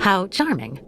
How charming.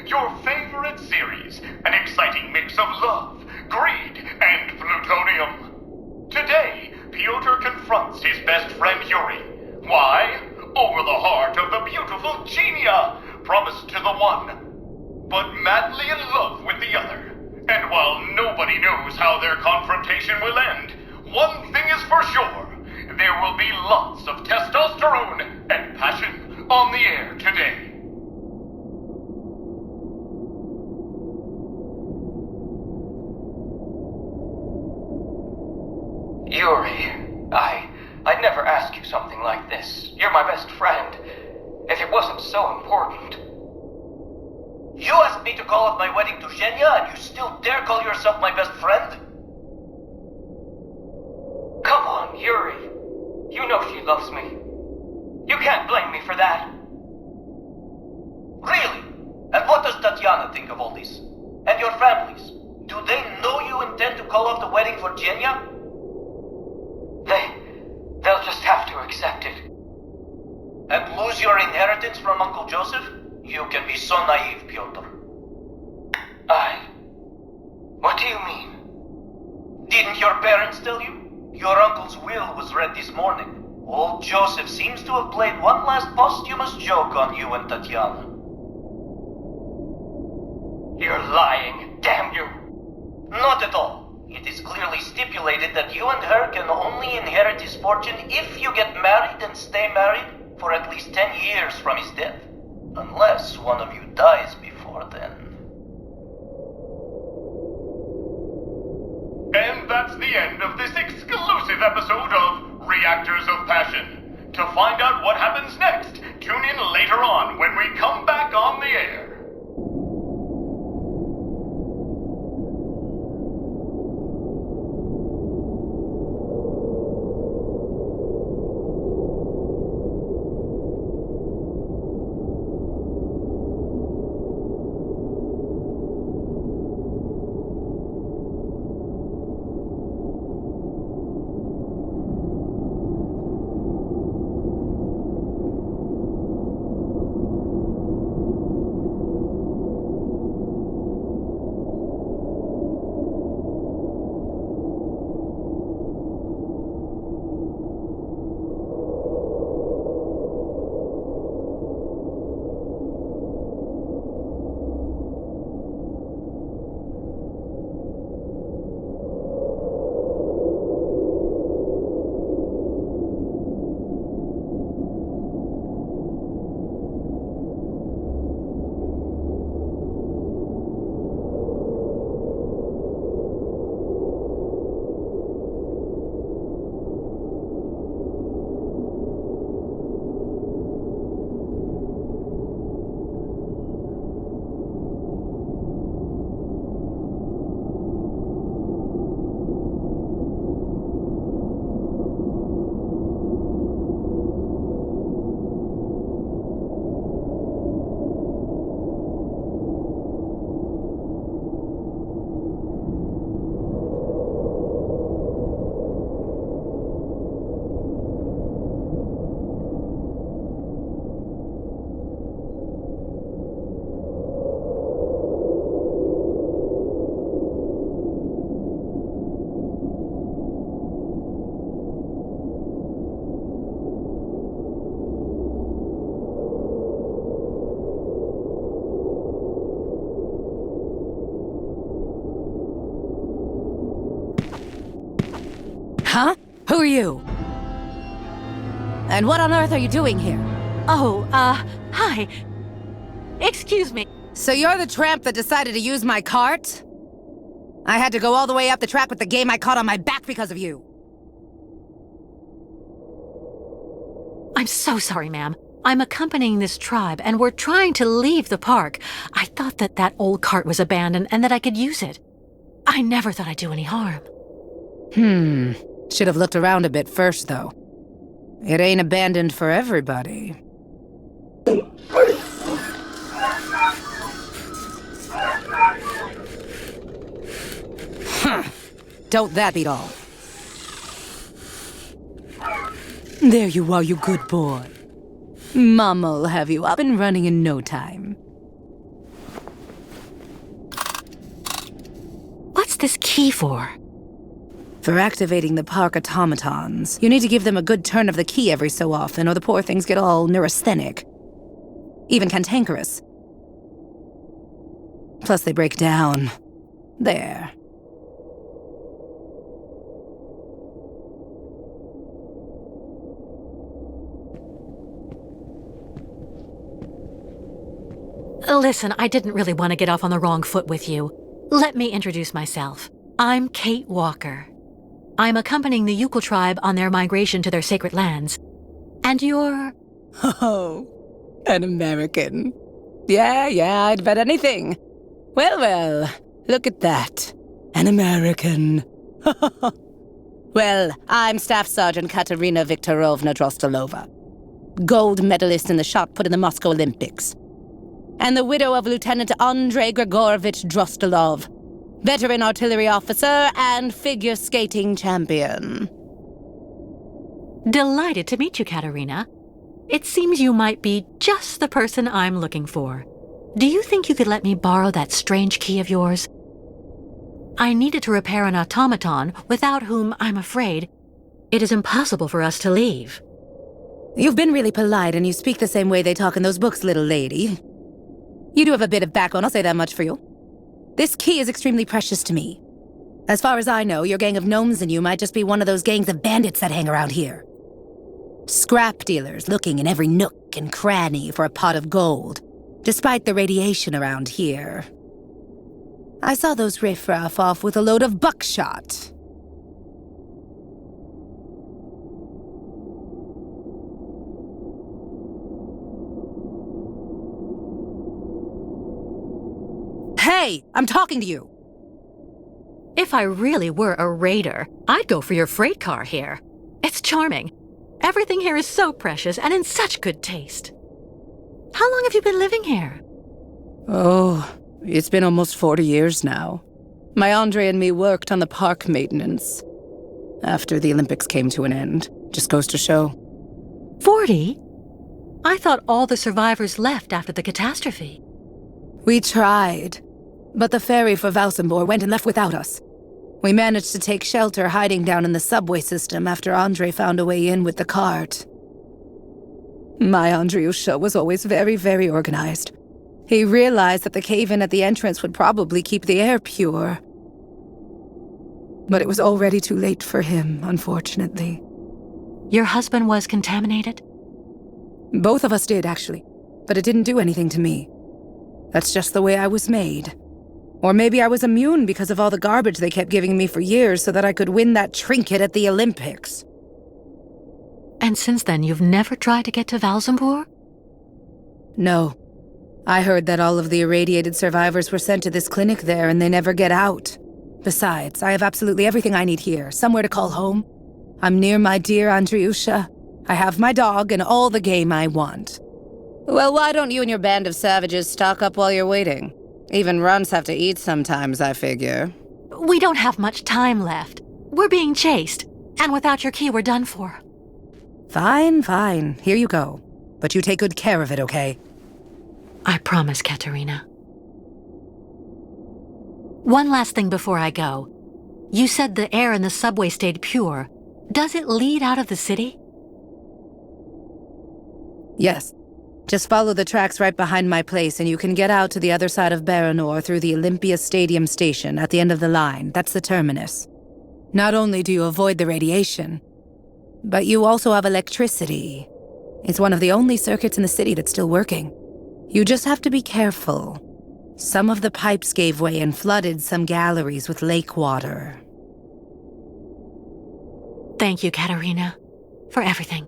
your favorite series, an exciting mix of love, greed, and plutonium. Today, Piotr confronts his best friend Yuri. Why? Over the heart of the beautiful Genia, promised to the one, but madly in love with the other. And while nobody knows how their confrontation will end, one thing is for sure. There will be lots of testosterone and passion on the air today. Yuri, I'd never ask you something like this. You're my best friend. If it wasn't so important. You asked me to call off my wedding to Zhenya, and you still dare call yourself my best friend? Come on, Yuri. You know she loves me. You can't blame me for that. Really? And what does Tatiana think of all this? And your families? Do they know you intend to call off the wedding for Zhenya? They'll just have to accept it. And lose your inheritance from Uncle Joseph? You can be so naive, Piotr. What do you mean? Didn't your parents tell you? Your uncle's will was read this morning. Old Joseph seems to have played one last posthumous joke on you and Tatiana. You're lying, damn you! Not at all. It is clearly stipulated that you and her can only inherit his fortune if you get married and stay married for at least 10 years from his death. Unless one of you dies before then. And that's the end of this exclusive episode of Reactors of Passion. To find out what happens next, tune in later on when we come back on the air. Huh? Who are you? And what on earth are you doing here? Oh, hi. Excuse me. So you're the tramp that decided to use my cart? I had to go all the way up the track with the game I caught on my back because of you. I'm so sorry, ma'am. I'm accompanying this tribe, and we're trying to leave the park. I thought that old cart was abandoned and that I could use it. I never thought I'd do any harm. Should have looked around a bit first, though. It ain't abandoned for everybody. Don't that beat all? There you are, you good boy. Mama'll have you up and running in no time. this key for? For activating the park automatons, you need to give them a good turn of the key every so often, or the poor things get all neurasthenic. Even cantankerous. Plus they break down. There. Listen, I didn't really want to get off on the wrong foot with you. Let me introduce myself. I'm Kate Walker. I'm accompanying the Yukon tribe on their migration to their sacred lands. And you're... Oh, an American. Yeah, I'd bet anything. Well, look at that. An American. Well, I'm Staff Sergeant Katerina Viktorovna Drostelova. Gold medalist in the shot put in the Moscow Olympics. And the widow of Lieutenant Andrei Grigorovich Drostelov, veteran artillery officer and figure skating champion. Delighted to meet you, Katerina. It seems you might be just the person I'm looking for. Do you think you could let me borrow that strange key of yours? I needed to repair an automaton, without whom, I'm afraid, it is impossible for us to leave. You've been really polite, and you speak the same way they talk in those books, little lady. You do have a bit of backbone, I'll say that much for you. This key is extremely precious to me. As far as I know, your gang of gnomes and you might just be one of those gangs of bandits that hang around here. Scrap dealers looking in every nook and cranny for a pot of gold, despite the radiation around here. I saw those riffraff off with a load of buckshot. Hey, I'm talking to you! If I really were a raider, I'd go for your freight car here. It's charming. Everything here is so precious and in such good taste. How long have you been living here? Oh, it's been almost 40 years now. My Andre and me worked on the park maintenance. After the Olympics came to an end. Just goes to show. 40? I thought all the survivors left after the catastrophe. We tried. But the ferry for Valsenborg went and left without us. We managed to take shelter hiding down in the subway system after Andre found a way in with the cart. My Andriusha was always very, very organized. He realized that the cave-in at the entrance would probably keep the air pure. But it was already too late for him, unfortunately. Your husband was contaminated? Both of us did, actually. But it didn't do anything to me. That's just the way I was made. Or maybe I was immune because of all the garbage they kept giving me for years so that I could win that trinket at the Olympics. And since then, you've never tried to get to Valsenborg? No. I heard that all of the irradiated survivors were sent to this clinic there and they never get out. Besides, I have absolutely everything I need here, somewhere to call home. I'm near my dear Andriusha. I have my dog and all the game I want. Well, why don't you and your band of savages stock up while you're waiting? Even runts have to eat sometimes, I figure. We don't have much time left. We're being chased, and without your key, we're done for. Fine. Here you go. But you take good care of it, okay? I promise, Katerina. One last thing before I go. You said the air in the subway stayed pure. Does it lead out of the city? Yes. Just follow the tracks right behind my place and you can get out to the other side of Baranour through the Olympia Stadium station at the end of the line. That's the terminus. Not only do you avoid the radiation, but you also have electricity. It's one of the only circuits in the city that's still working. You just have to be careful. Some of the pipes gave way and flooded some galleries with lake water. Thank you, Katerina, for everything.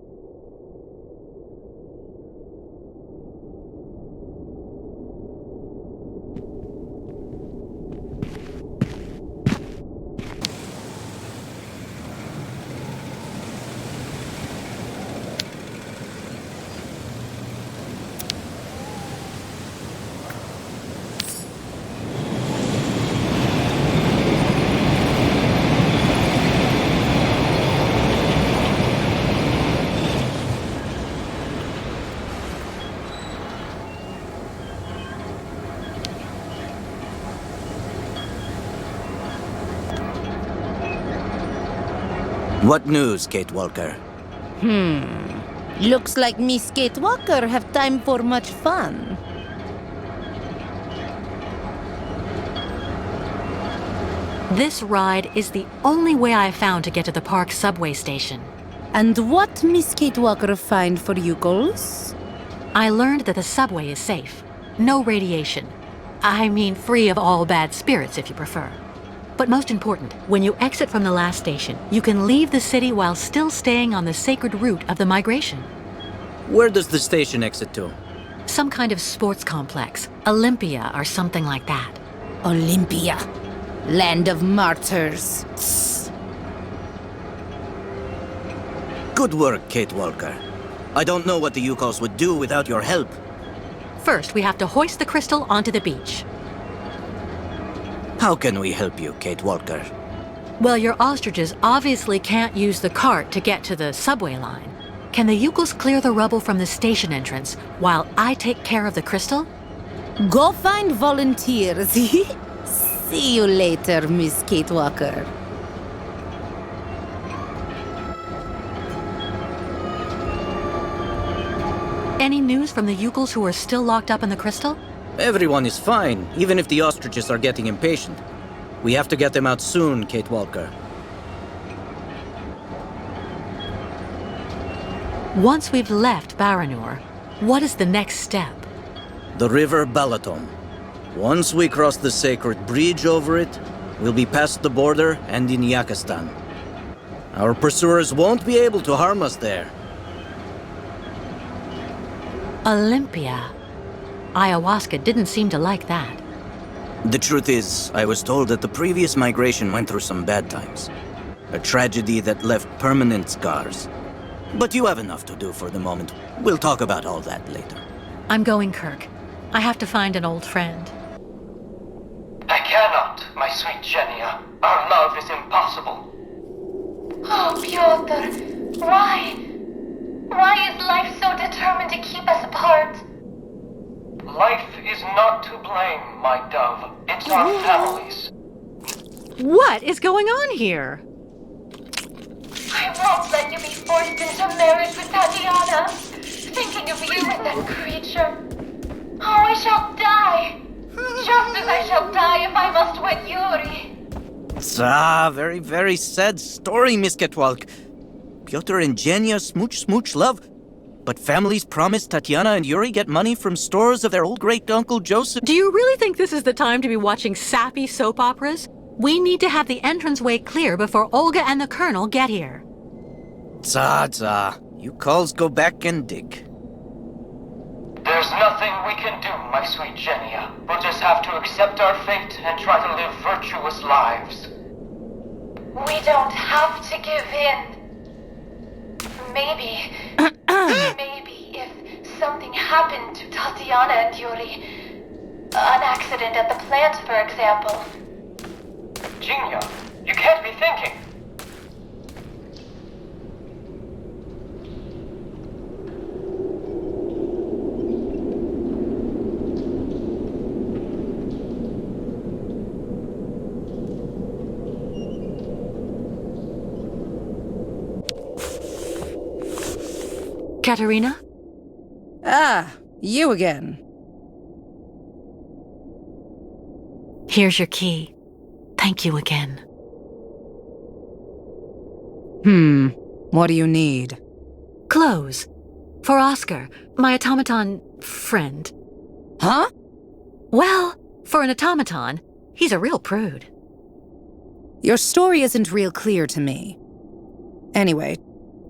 What news, Kate Walker? Looks like Miss Kate Walker have time for much fun. This ride is the only way I've found to get to the park subway station. And what Miss Kate Walker find for you girls? I learned that the subway is safe. No radiation. I mean, free of all bad spirits, if you prefer. But most important, when you exit from the last station, you can leave the city while still staying on the sacred route of the migration. Where does the station exit to? Some kind of sports complex, Olympia or something like that. Olympia. Land of martyrs. Tss. Good work, Kate Walker. I don't know what the Yukos would do without your help. First, we have to hoist the crystal onto the beach. How can we help you, Kate Walker? Well, your ostriches obviously can't use the cart to get to the subway line. Can the Yukos clear the rubble from the station entrance while I take care of the crystal? Go find volunteers. See you later, Miss Kate Walker. Any news from the Yukos who are still locked up in the crystal? Everyone is fine, even if the ostriches are getting impatient. We have to get them out soon, Kate Walker. Once we've left Baranour, what is the next step? The River Balaton. Once we cross the sacred bridge over it, we'll be past the border and in Yakistan. Our pursuers won't be able to harm us there. Olympia. Ayahuasca didn't seem to like that. The truth is, I was told that the previous migration went through some bad times. A tragedy that left permanent scars. But you have enough to do for the moment. We'll talk about all that later. I'm going, Kirk. I have to find an old friend. I cannot, my sweet Genia. Our love is impossible. Oh, Pyotr, why? Why is life so determined to keep us apart? Life is not to blame, my dove. It's our families. What is going on here? I won't let you be forced into marriage with Tatiana. Thinking of you and that creature. Oh, I shall die. Just as I shall die if I must wed Yuri. Very, very sad story, Miss Ketwalk. Pyotr and Genia smooch love. But families promise Tatiana and Yuri get money from stores of their old great-uncle Joseph. Do you really think this is the time to be watching sappy soap operas? We need to have the entranceway clear before Olga and the Colonel get here. You calls go back and dig. There's nothing we can do, my sweet Genia. We'll just have to accept our fate and try to live virtuous lives. We don't have to give in. Maybe if something happened to Tatiana and Yuri, an accident at the plant, for example. Genia, you can't be thinking. Katerina? Ah, you again. Here's your key. Thank you again. What do you need? Clothes. For Oscar, my automaton friend. Huh? Well, for an automaton, he's a real prude. Your story isn't real clear to me. Anyway,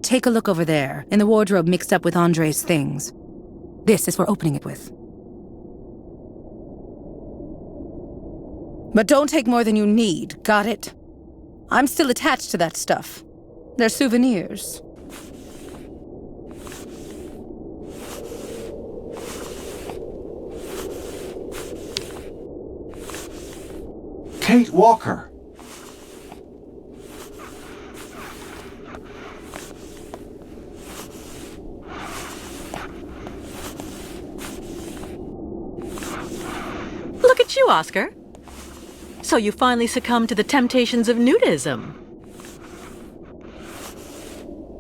take a look over there, in the wardrobe mixed up with Andre's things. This is for opening it with. But don't take more than you need, got it? I'm still attached to that stuff. They're souvenirs. Kate Walker. Look at you, Oscar. So you finally succumbed to the temptations of nudism.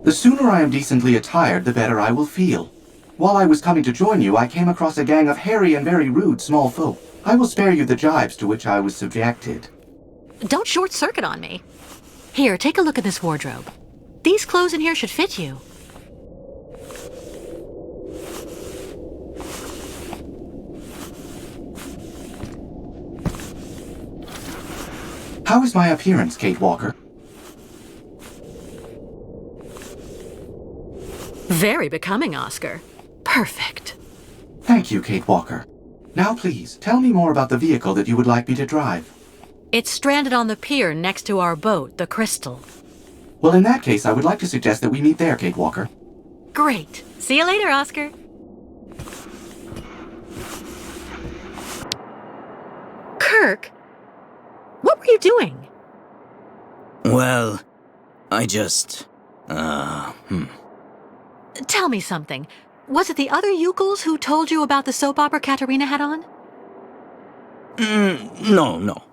The sooner I am decently attired, the better I will feel. While I was coming to join you, I came across a gang of hairy and very rude small folk. I will spare you the jibes to which I was subjected. Don't short circuit on me. Here, take a look at this wardrobe. These clothes in here should fit you. How is my appearance, Kate Walker? Very becoming, Oscar. Perfect. Thank you, Kate Walker. Now please, tell me more about the vehicle that you would like me to drive. It's stranded on the pier next to our boat, the Crystal. Well, in that case, I would like to suggest that we meet there, Kate Walker. Great. See you later, Oscar. Kirk? What were you doing? Well, I just... Tell me something. Was it the other Yukels who told you about the soap opera Katerina had on? No.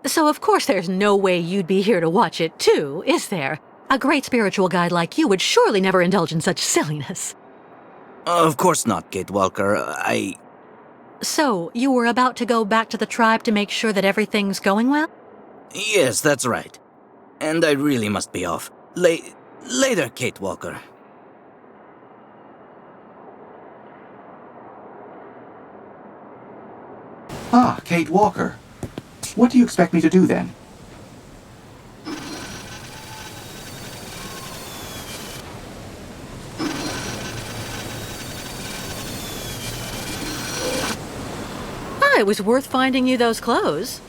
So of course there's no way you'd be here to watch it too, is there? A great spiritual guide like you would surely never indulge in such silliness. Of course not, Kate Walker. So, you were about to go back to the tribe to make sure that everything's going well? Yes, that's right. And I really must be off. Later, Kate Walker. Ah, Kate Walker. What do you expect me to do then? It was worth finding you those clothes.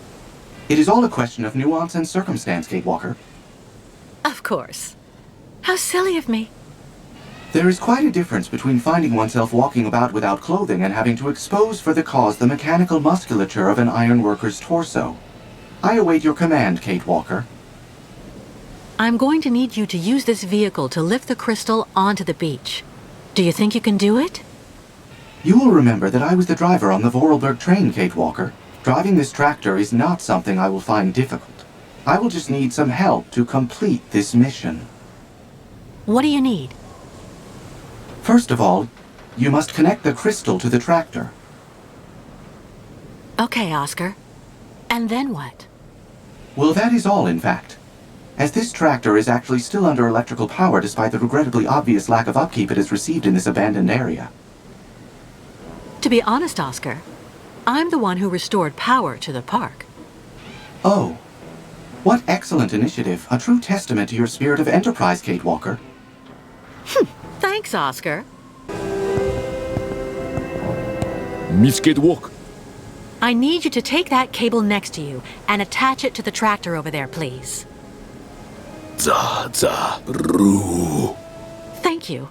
It is all a question of nuance and circumstance, Kate Walker. Of course. How silly of me. There is quite a difference between finding oneself walking about without clothing and having to expose for the cause the mechanical musculature of an ironworker's torso. I await your command, Kate Walker. I'm going to need you to use this vehicle to lift the crystal onto the beach. Do you think you can do it? You will remember that I was the driver on the Vorarlberg train, Kate Walker. Driving this tractor is not something I will find difficult. I will just need some help to complete this mission. What do you need? First of all, you must connect the crystal to the tractor. Okay, Oscar. And then what? Well, that is all, in fact. As this tractor is actually still under electrical power despite the regrettably obvious lack of upkeep it has received in this abandoned area. To be honest, Oscar, I'm the one who restored power to the park. Oh. What excellent initiative. A true testament to your spirit of enterprise, Kate Walker. Thanks, Oscar. Miss Kate Walker. I need you to take that cable next to you and attach it to the tractor over there, please. Ru. Thank you.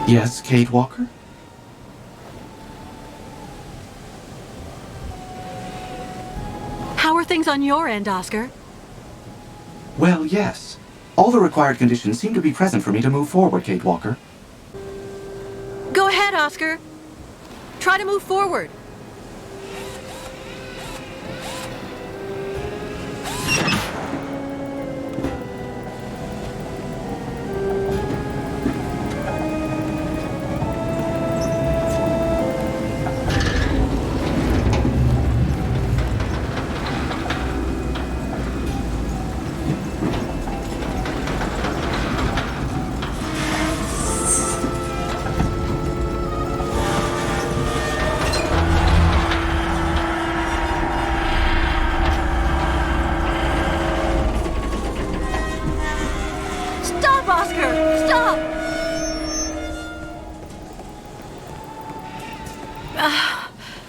Yes, Kate Walker? How are things on your end, Oscar? Well, yes. All the required conditions seem to be present for me to move forward, Kate Walker. Go ahead, Oscar. Try to move forward. Stop, Oscar! Stop!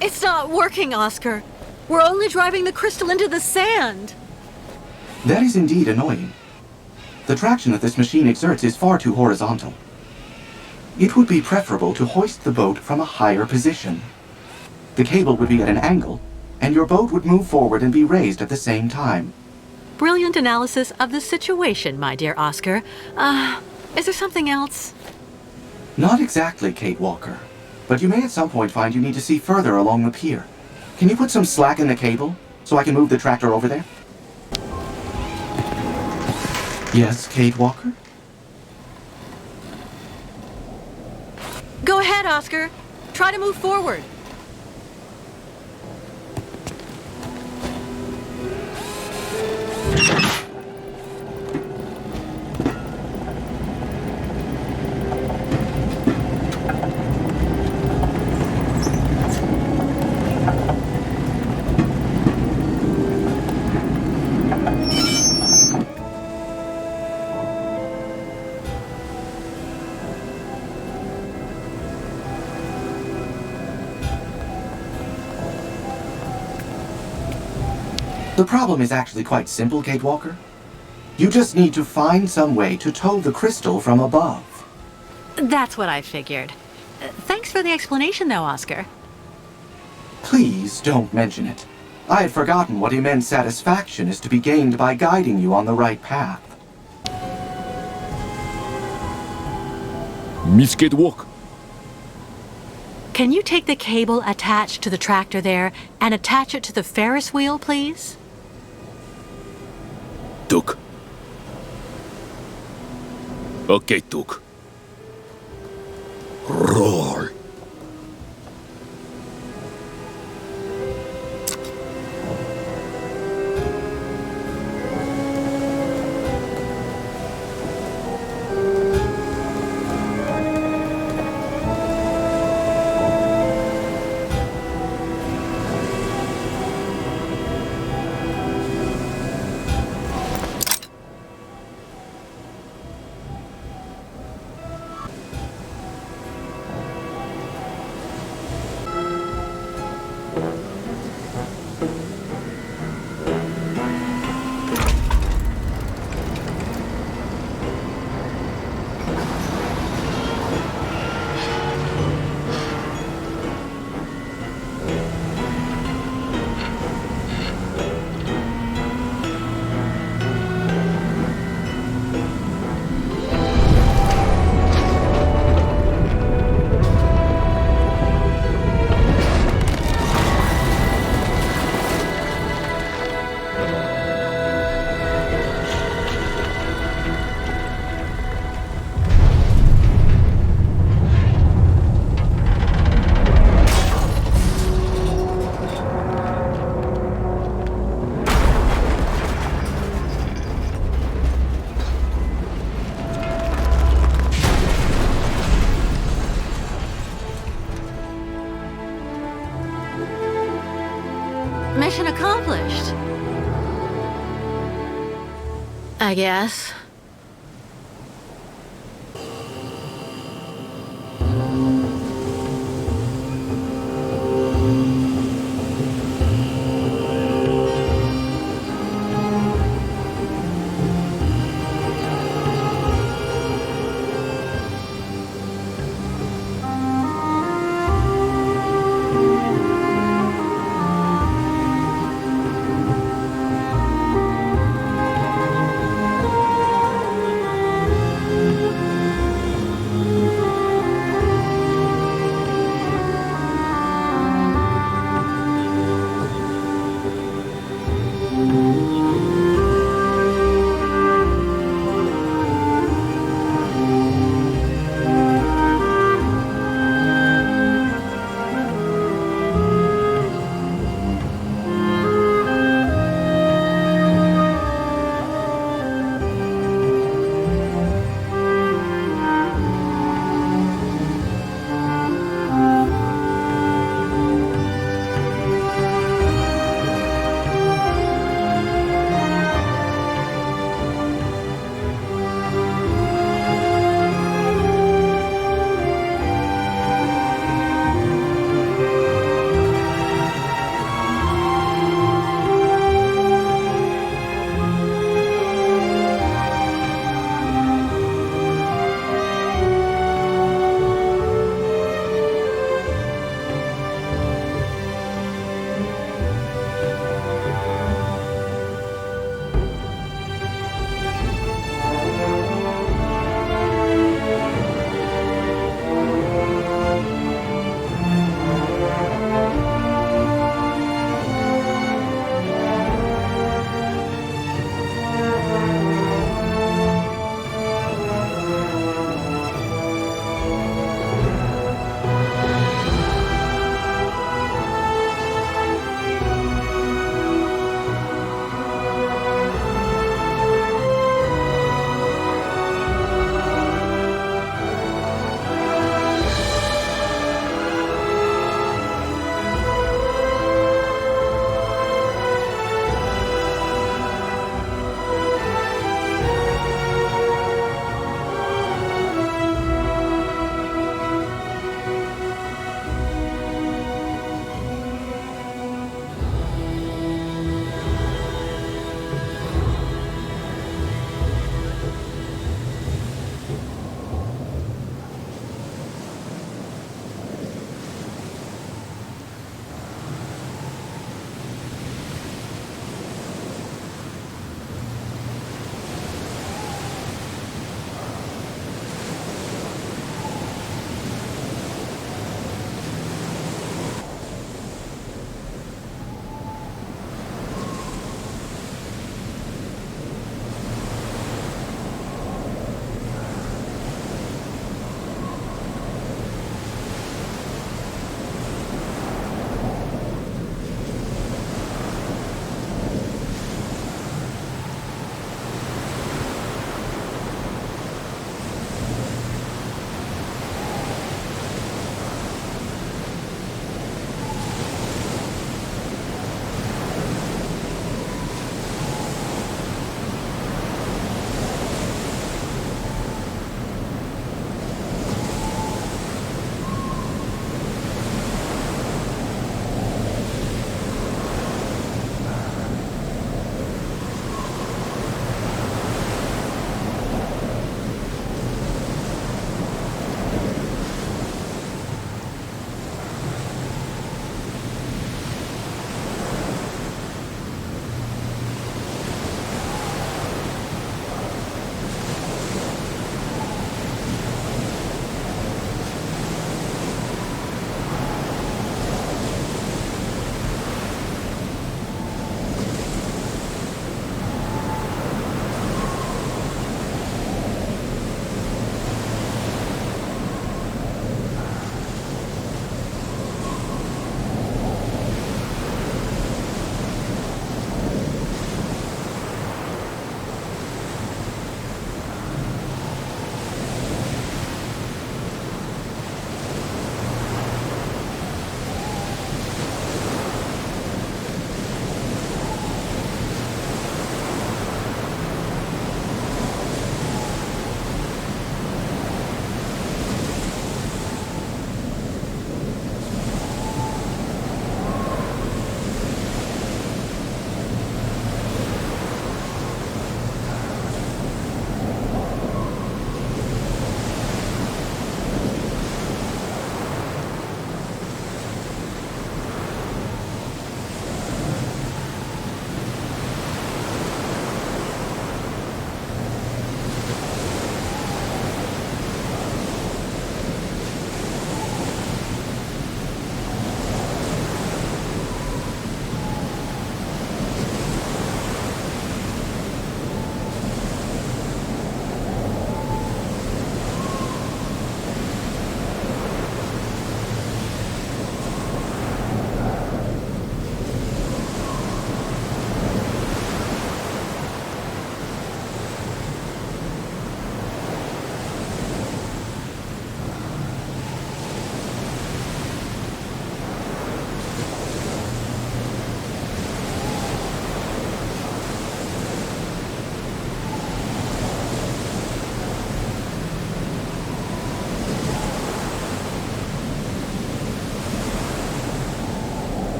It's not working, Oscar. We're only driving the crystal into the sand. That is indeed annoying. The traction that this machine exerts is far too horizontal. It would be preferable to hoist the boat from a higher position. The cable would be at an angle, and your boat would move forward and be raised at the same time. Brilliant analysis of the situation, my dear Oscar. Is there something else? Not exactly, Kate Walker. But you may at some point find you need to see further along the pier. Can you put some slack in the cable, so I can move the tractor over there? Yes, Kate Walker? Go ahead, Oscar. Try to move forward. The problem is actually quite simple, Kate Walker. You just need to find some way to tow the crystal from above. That's what I figured. Thanks for the explanation, though, Oscar. Please don't mention it. I had forgotten what immense satisfaction is to be gained by guiding you on the right path. Misket walk. Can you take the cable attached to the tractor there and attach it to the Ferris wheel, please? Tuk. Okay, Tuk. Roll. Mission accomplished. I guess.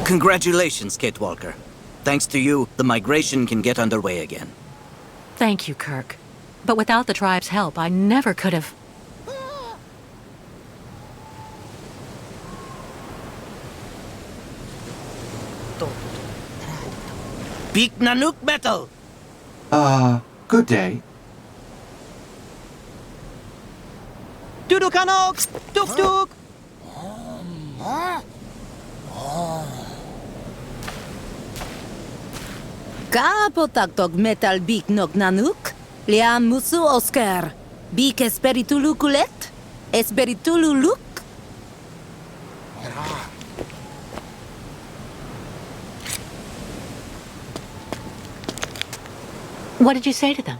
Congratulations, Kate Walker. Thanks to you, the migration can get underway again. Thank you, Kirk. But without the tribe's help, I never could have... Beak Nanook Metal! Good day. Dudukanok! Tuk tuk! Kapotaktok metal beak nok nanuk, liam musu Oscar. Beak esperitulu kulet, esperitulu luk. What did you say to them?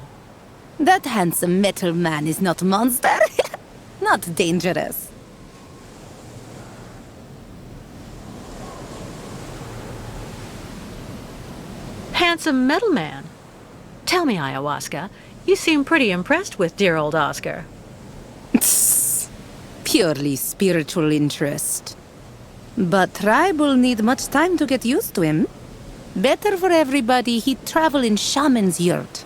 That handsome metal man is not a monster, not dangerous. Handsome metal man. Tell me, Ayahuasca, you seem pretty impressed with dear old Oscar. Purely spiritual interest. But tribe will need much time to get used to him. Better for everybody he'd travel in shaman's yurt.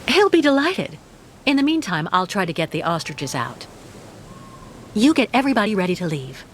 He'll be delighted. In the meantime, I'll try to get the ostriches out. You get everybody ready to leave.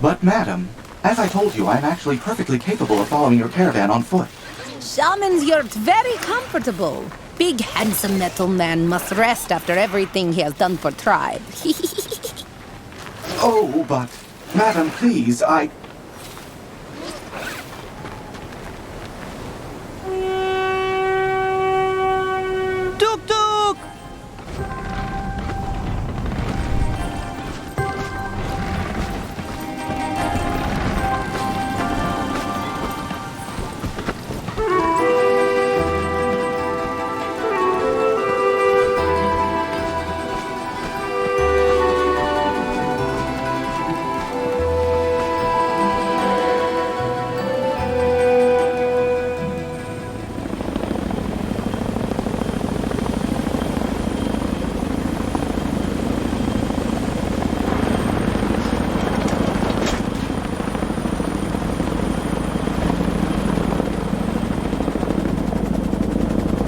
But, madam, as I told you, I'm actually perfectly capable of following your caravan on foot. Shaman's yurt very comfortable. Big handsome metal man must rest after everything he has done for tribe. Oh, but, madam, please, I... Tuk tuk!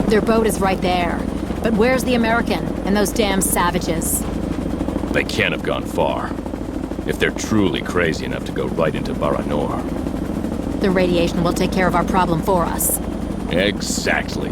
Their boat is right there. But where's the American and those damn savages? They can't have gone far. If they're truly crazy enough to go right into Baranour. The radiation will take care of our problem for us. Exactly.